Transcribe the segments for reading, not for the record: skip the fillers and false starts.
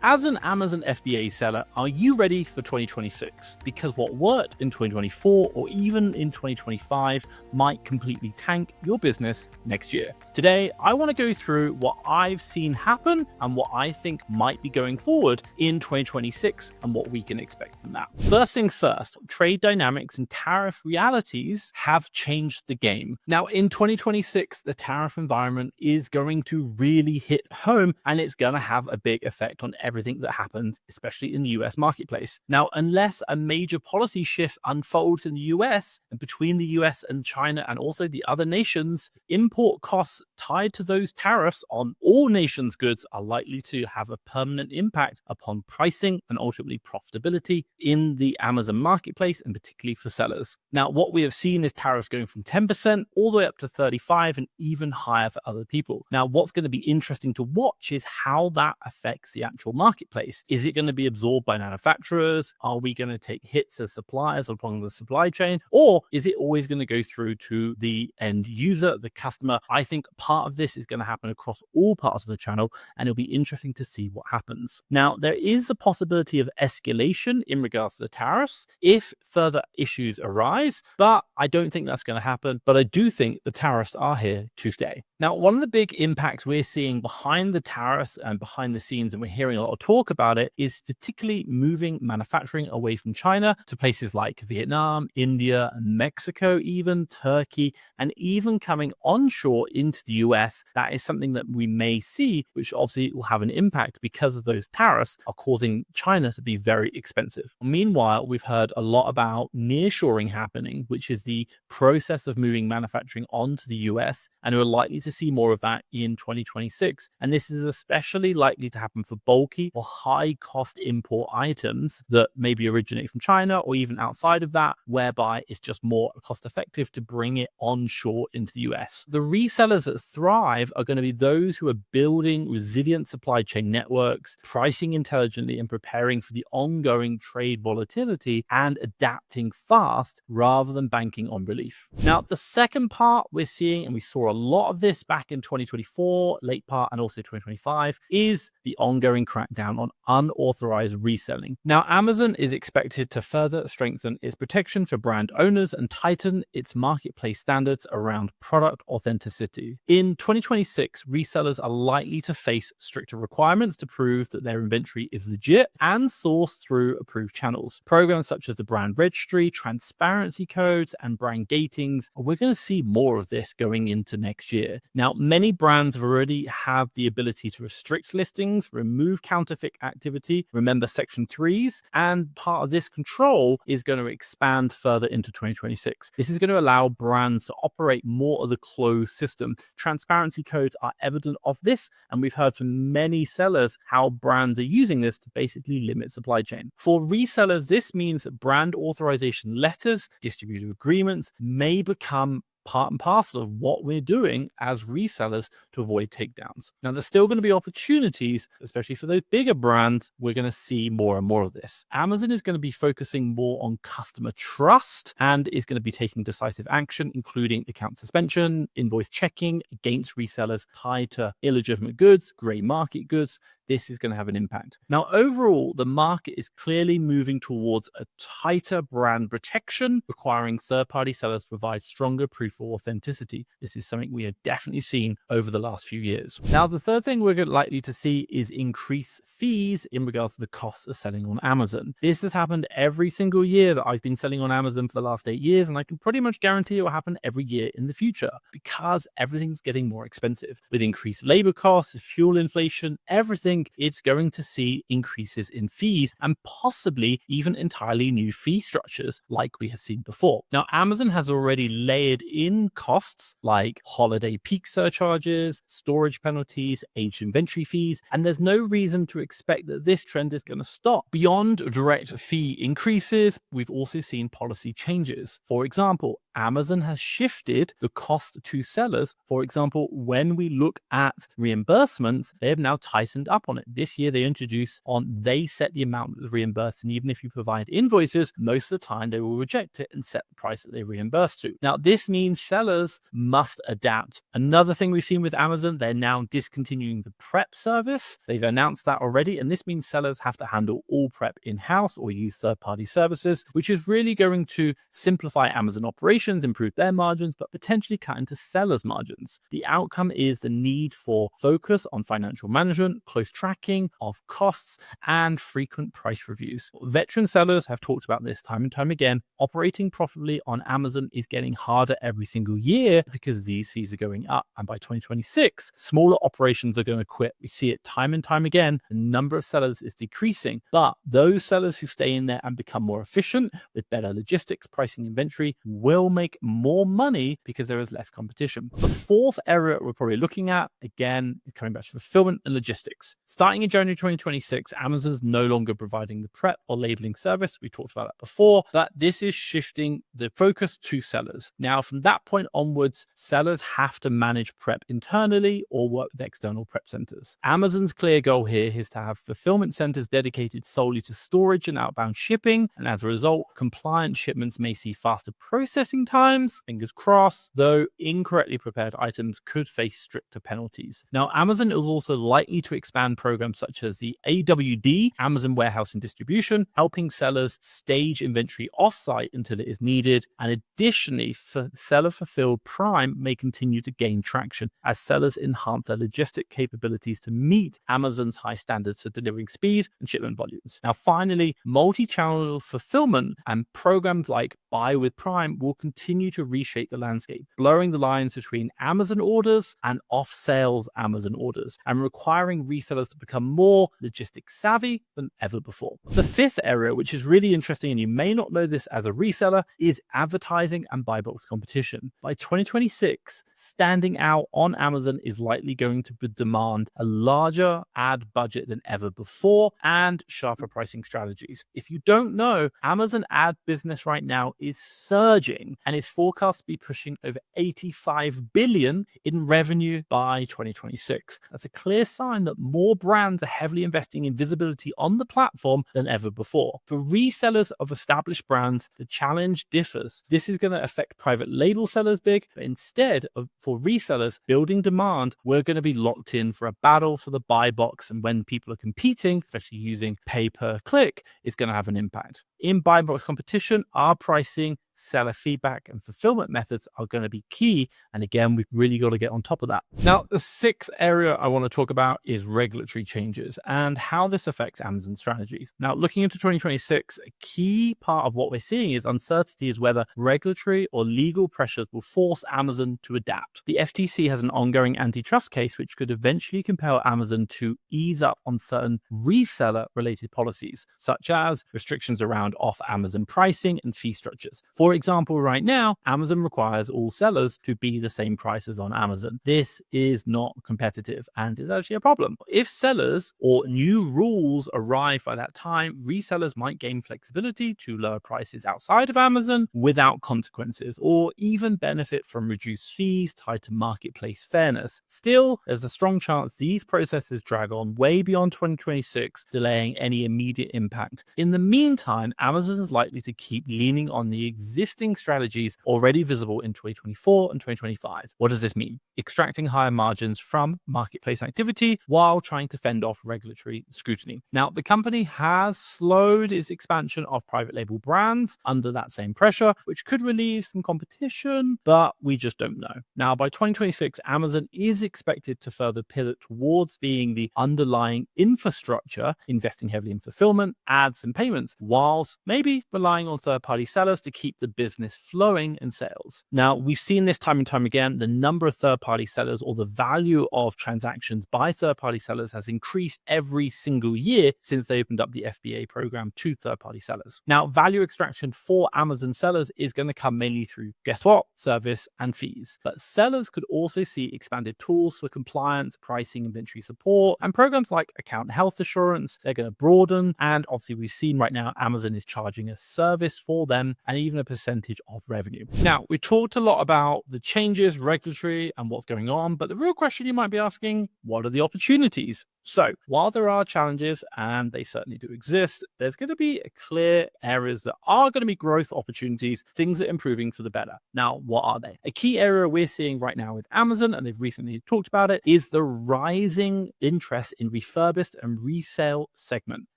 As an Amazon FBA seller, are you ready for 2026? Because what worked in 2024 or even in 2025 might completely tank your business next year. Today, I want to go through what I've seen happen and what I think might be going forward in 2026 and what we can expect from that. First things first, trade dynamics and tariff realities have changed the game. Now, in 2026, the tariff environment is going to really hit home, and it's going to have a big effect on everything that happens, especially in the US marketplace. Now, unless a major policy shift unfolds in the US and between the US and China and also the other nations, import costs tied to those tariffs on all nations' goods are likely to have a permanent impact upon pricing and ultimately profitability in the Amazon marketplace, and particularly for sellers. Now, what we have seen is tariffs going from 10% all the way up to 35% and even higher for other people. Now, what's going to be interesting to watch is how that affects the actual marketplace. Is it going to be absorbed by manufacturers? Are we going to take hits as suppliers along the supply chain? Or is it always going to go through to the end user, the customer? I think part of this is going to happen across all parts of the channel, and it'll be interesting to see what happens. Now, there is the possibility of escalation in regards to the tariffs if further issues arise, but I don't think that's going to happen. But I do think the tariffs are here to stay. Now, one of the big impacts we're seeing behind the tariffs and behind the scenes, and we're hearing a lot of talk about it, is particularly moving manufacturing away from China to places like Vietnam, India, and Mexico, even Turkey, and even coming onshore into the US. That is something that we may see, which obviously will have an impact because of those tariffs are causing China to be very expensive. Meanwhile, we've heard a lot about nearshoring happening, which is the process of moving manufacturing onto the US, and we're likely to see more of that in 2026. And this is especially likely to happen for bulky or high cost import items that maybe originate from China or even outside of that, whereby it's just more cost effective to bring it onshore into the US. The resellers that thrive are going to be those who are building resilient supply chain networks, pricing intelligently and preparing for the ongoing trade volatility and adapting fast rather than banking on relief. Now, the second part we're seeing, and we saw a lot of this back in 2024, late part, and also 2025, is the ongoing crackdown on unauthorized reselling. Now, Amazon is expected to further strengthen its protection for brand owners and tighten its marketplace standards around product authenticity. In 2026, resellers are likely to face stricter requirements to prove that their inventory is legit and sourced through approved channels. Programs such as the brand registry, transparency codes, and brand gatings, we're going to see more of this going into next year. Now, many brands already have the ability to restrict listings, remove counterfeit activity, remember Section 3s, and part of this control is going to expand further into 2026. This is going to allow brands to operate more of the closed system. Transparency codes are evident of this, and we've heard from many sellers how brands are using this to basically limit supply chain. For resellers, this means that brand authorization letters, distributor agreements may become part and parcel of what we're doing as resellers to avoid takedowns. Now, there's still going to be opportunities, especially for those bigger brands. We're going to see more and more of this. Amazon is going to be focusing more on customer trust and is going to be taking decisive action, including account suspension, invoice checking against resellers tied to illegitimate goods, gray market goods. This is going to have an impact. Now, overall, the market is clearly moving towards a tighter brand protection, requiring third-party sellers to provide stronger proof of authenticity. This is something we have definitely seen over the last few years. Now, the third thing we're likely to see is increased fees in regards to the costs of selling on Amazon. This has happened every single year that I've been selling on Amazon for the last 8 years, and I can pretty much guarantee it will happen every year in the future because everything's getting more expensive. With increased labor costs, fuel inflation, everything, it's going to see increases in fees and possibly even entirely new fee structures like we have seen before. Now, Amazon has already layered in costs like holiday peak surcharges, storage penalties, aged inventory fees, and there's no reason to expect that this trend is going to stop. Beyond direct fee increases, we've also seen policy changes. For example, Amazon has shifted the cost to sellers. For example, when we look at reimbursements, they have now tightened up on it. This year, they set the amount that's reimbursed, and even if you provide invoices, most of the time they will reject it and set the price that they reimburse to. Now, this means sellers must adapt. Another thing we've seen with Amazon, they're now discontinuing the prep service. They've announced that already, and this means sellers have to handle all prep in-house or use third-party services, which is really going to simplify Amazon operations, improve their margins, but potentially cut into sellers' margins. The outcome is the need for focus on financial management, close tracking of costs, and frequent price reviews. Veteran sellers have talked about this time and time again. Operating profitably on Amazon is getting harder every single year because these fees are going up. And by 2026, smaller operations are going to quit. We see it time and time again. The number of sellers is decreasing, but those sellers who stay in there and become more efficient with better logistics, pricing, inventory will make more money because there is less competition. The fourth area we're probably looking at, again, is coming back to fulfillment and logistics. Starting in January 2026, Amazon's no longer providing the prep or labeling service. We talked about that before, but this is shifting the focus to sellers. Now, from that point onwards, sellers have to manage prep internally or work with external prep centers. Amazon's clear goal here is to have fulfillment centers dedicated solely to storage and outbound shipping, and as a result, compliant shipments may see faster processing times, fingers crossed, though incorrectly prepared items could face stricter penalties. Now, Amazon is also likely to expand programs such as the AWD, Amazon Warehouse and Distribution, helping sellers stage inventory offsite until it is needed. And additionally, seller fulfilled Prime may continue to gain traction as sellers enhance their logistic capabilities to meet Amazon's high standards for delivering speed and shipment volumes. Now, finally, multi-channel fulfillment and programs like Buy with Prime will continue to reshape the landscape, blurring the lines between Amazon orders and off-sales Amazon orders, and requiring resellers to become more logistics savvy than ever before. The fifth area, which is really interesting, and you may not know this as a reseller, is advertising and buy box competition. By 2026, standing out on Amazon is likely going to demand a larger ad budget than ever before and sharper pricing strategies. If you don't know, Amazon ad business right now is surging and is forecast to be pushing over $85 billion in revenue by 2026. That's a clear sign that more brands are heavily investing in visibility on the platform than ever before. For resellers of established brands, the challenge differs. This is going to affect private label sellers big, but instead of for resellers building demand, we're going to be locked in for a battle for the buy box, and when people are competing, especially using pay per click, it's going to have an impact. In buy box competition, our pricing, seller feedback, and fulfillment methods are going to be key. And again, we've really got to get on top of that. Now, the sixth area I want to talk about is regulatory changes and how this affects Amazon strategies. Now, looking into 2026, a key part of what we're seeing is uncertainty is whether regulatory or legal pressures will force Amazon to adapt. The FTC has an ongoing antitrust case which could eventually compel Amazon to ease up on certain reseller-related policies, such as restrictions around off-Amazon pricing and fee structures. For example, right now, Amazon requires all sellers to be the same price as on Amazon. This is not competitive and is actually a problem. If sellers or new rules arrive by that time, resellers might gain flexibility to lower prices outside of Amazon without consequences, or even benefit from reduced fees tied to marketplace fairness. Still, there's a strong chance these processes drag on way beyond 2026, delaying any immediate impact. In the meantime, Amazon is likely to keep leaning on the existing strategies already visible in 2024 and 2025. What does this mean? Extracting higher margins from marketplace activity while trying to fend off regulatory scrutiny. Now, the company has slowed its expansion of private label brands under that same pressure, which could relieve some competition, but we just don't know. Now, by 2026, Amazon is expected to further pivot towards being the underlying infrastructure, investing heavily in fulfillment, ads, and payments, whilst maybe relying on third-party sellers to keep the business flowing in sales. Now, we've seen this time and time again. The number of third-party sellers or the value of transactions by third-party sellers has increased every single year since they opened up the FBA program to third-party sellers. Now, value extraction for Amazon sellers is going to come mainly through, guess what? Service and fees. But sellers could also see expanded tools for compliance, pricing, inventory support, and programs like account health assurance. They're going to broaden. And obviously, we've seen right now Amazon Amazon is charging a service for them and even a percentage of revenue. Now, we talked a lot about the changes, regulatory, and what's going on, but the real question you might be asking, what are the opportunities? So while there are challenges, and they certainly do exist, there's going to be clear areas that are going to be growth opportunities, things that are improving for the better. Now, what are they? A key area we're seeing right now with Amazon, and they've recently talked about it, is the rising interest in refurbished and resale segment.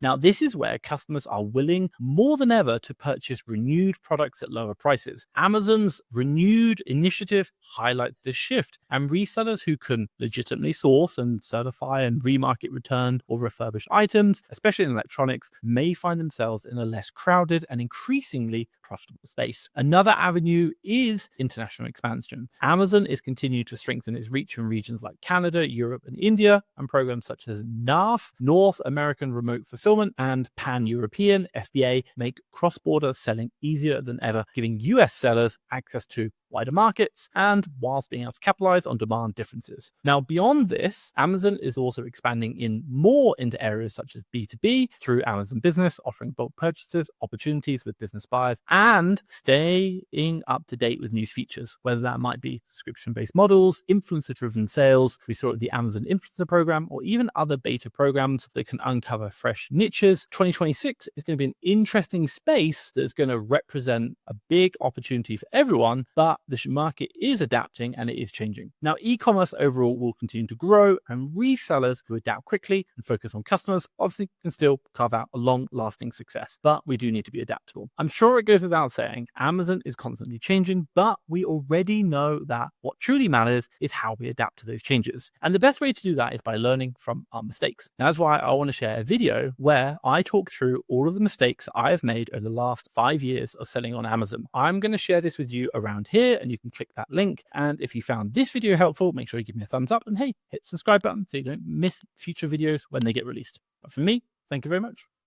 Now, this is where customers are willing more than ever to purchase renewed products at lower prices. Amazon's renewed initiative highlights this shift, and resellers who can legitimately source and certify and remarket returned or refurbished items, especially in electronics, may find themselves in a less crowded and increasingly profitable space. Another avenue is international expansion. Amazon is continuing to strengthen its reach in regions like Canada, Europe, and India, and programs such as NAF, North American Remote Fulfillment, and Pan-European FBA make cross-border selling easier than ever, giving US sellers access to wider markets and whilst being able to capitalize on demand differences. Now, beyond this, Amazon is also expanding into areas such as B2B through Amazon Business, offering bulk purchases, opportunities with business buyers, and staying up to date with new features, whether that might be subscription-based models, influencer-driven sales, we saw it the Amazon Influencer Program, or even other beta programs that can uncover fresh niches. 2026 is going to be an interesting space that's going to represent a big opportunity for everyone, but the market is adapting and it is changing. Now, e-commerce overall will continue to grow, and resellers who adapt quickly and focus on customers obviously can still carve out a long-lasting success, but we do need to be adaptable. I'm sure it goes without saying, Amazon is constantly changing, but we already know that what truly matters is how we adapt to those changes. And the best way to do that is by learning from our mistakes. Now, that's why I want to share a video where I talk through all of the mistakes I have made over the last 5 years of selling on Amazon. I'm going to share this with you around here, and you can click that link. And if you found this video helpful, make sure you give me a thumbs up, and hey, hit the subscribe button so you don't miss future videos when they get released. But for me, thank you very much.